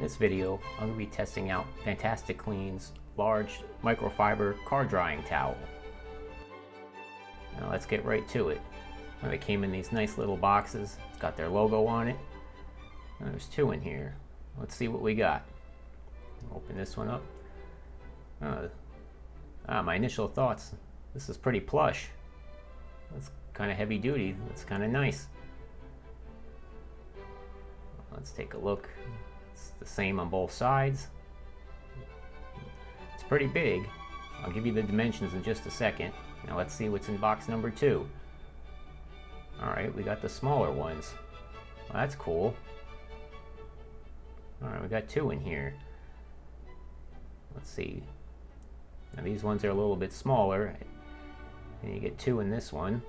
In this video, I'm going to be testing out FantastiCLEAN's large microfiber car drying towel. Now let's get right to it. Now, they came in these nice little boxes. It's got their logo on it. Now, there's two in here. Let's see what we got. Open this one up. My initial thoughts, this is pretty plush. It's kind of heavy duty. It's kind of nice. Let's take a look. It's the same on both sides. It's pretty big. I'll give you the dimensions in just a second. Now let's see what's in box number 2. Alright, we got the smaller ones. Well, that's cool. Alright, we got 2 in here. Let's see. Now these ones are a little bit smaller. And you get 2 in this one.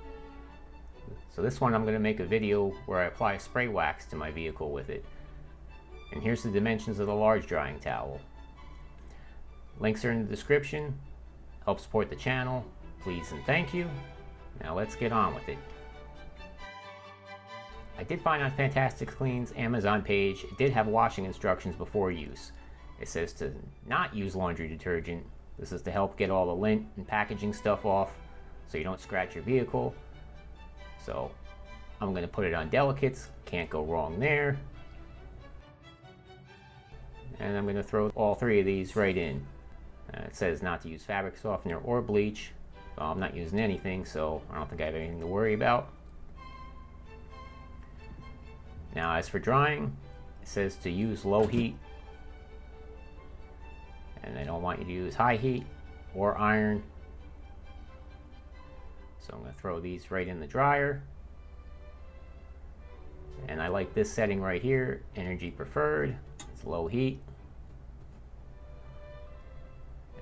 So this one I'm going to make a video where I apply spray wax to my vehicle with it. And here's the dimensions of the large drying towel. Links are in the description. Help support the channel. Please and thank you. Now let's get on with it. I did find on FantastiCLEAN's Amazon page, it did have washing instructions before use. It says to not use laundry detergent. This is to help get all the lint and packaging stuff off so you don't scratch your vehicle. So I'm going to put it on delicates, can't go wrong there. And I'm going to throw all 3 of these right in. It says not to use fabric softener or bleach. Well, I'm not using anything, so I don't think I have anything to worry about. Now as for drying, it says to use low heat. And they don't want you to use high heat or iron. So I'm going to throw these right in the dryer. And I like this setting right here, energy preferred. It's low heat.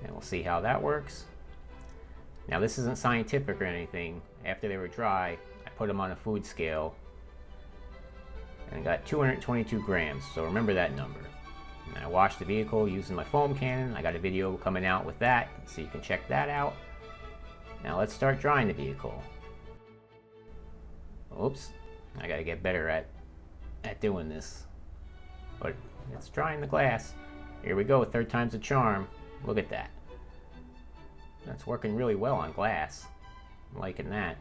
And we'll see how that works. Now this isn't scientific or anything. After they were dry, I put them on a food scale. And I got 222 grams, so remember that number. And I washed the vehicle using my foam cannon. I got a video coming out with that, so you can check that out. Now let's start drying the vehicle. Oops, I gotta get better at doing this. But it's drying the glass. Here we go, 3rd time's a charm. Look at that. That's working really well on glass. I'm liking that.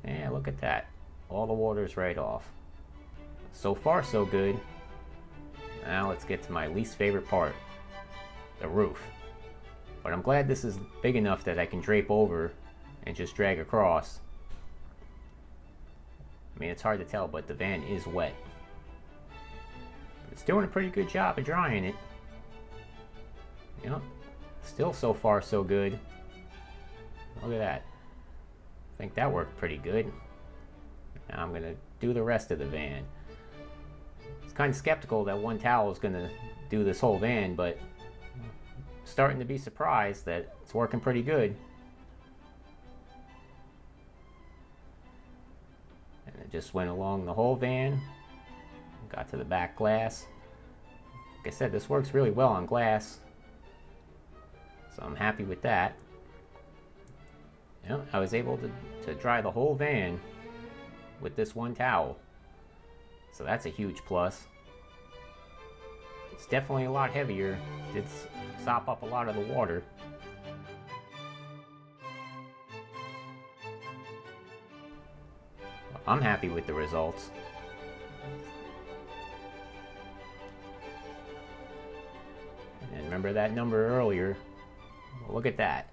Yeah, look at that. All the water's right off. So far, so good. Now let's get to my least favorite part. The roof. But I'm glad this is big enough that I can drape over and just drag across. I mean, it's hard to tell, but the van is wet. It's doing a pretty good job of drying it. Yep. Still so far so good. Look at that. I think that worked pretty good. Now I'm going to do the rest of the van. I was kind of skeptical that one towel is going to do this whole van, but starting to be surprised that it's working pretty good. And it just went along the whole van. Got to the back glass. Like I said, this works really well on glass. So I'm happy with that. I was able to dry the whole van with this one towel. So that's a huge plus. It's definitely a lot heavier. It did sop up a lot of the water. I'm happy with the results. And remember that number earlier? Well, look at that.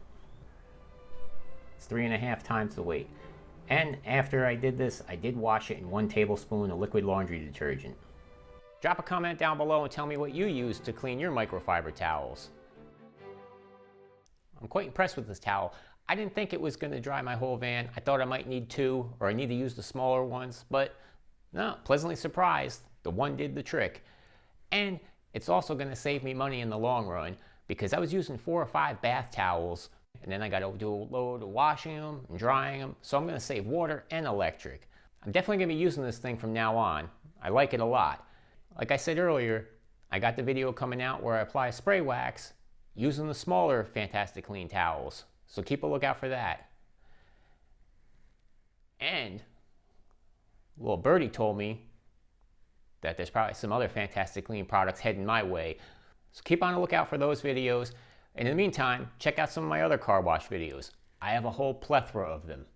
It's 3.5 times the weight. And after I did this, I did wash it in 1 tablespoon of liquid laundry detergent. Drop a comment down below and tell me what you use to clean your microfiber towels. I'm quite impressed with this towel. I didn't think it was going to dry my whole van. I thought I might need 2, or I need to use the smaller ones, but no, pleasantly surprised. The one did the trick. And it's also going to save me money in the long run, because I was using 4 or 5 bath towels, and then I got to do a load of washing them and drying them, so I'm going to save water and electric. I'm definitely going to be using this thing from now on. I like it a lot. Like I said earlier, I got the video coming out where I apply spray wax using the smaller FantastiCLEAN towels, so keep a lookout for that. And little birdie told me that there's probably some other FantasticCLEAN products heading my way. So keep on the lookout for those videos. And in the meantime, check out some of my other car wash videos. I have a whole plethora of them.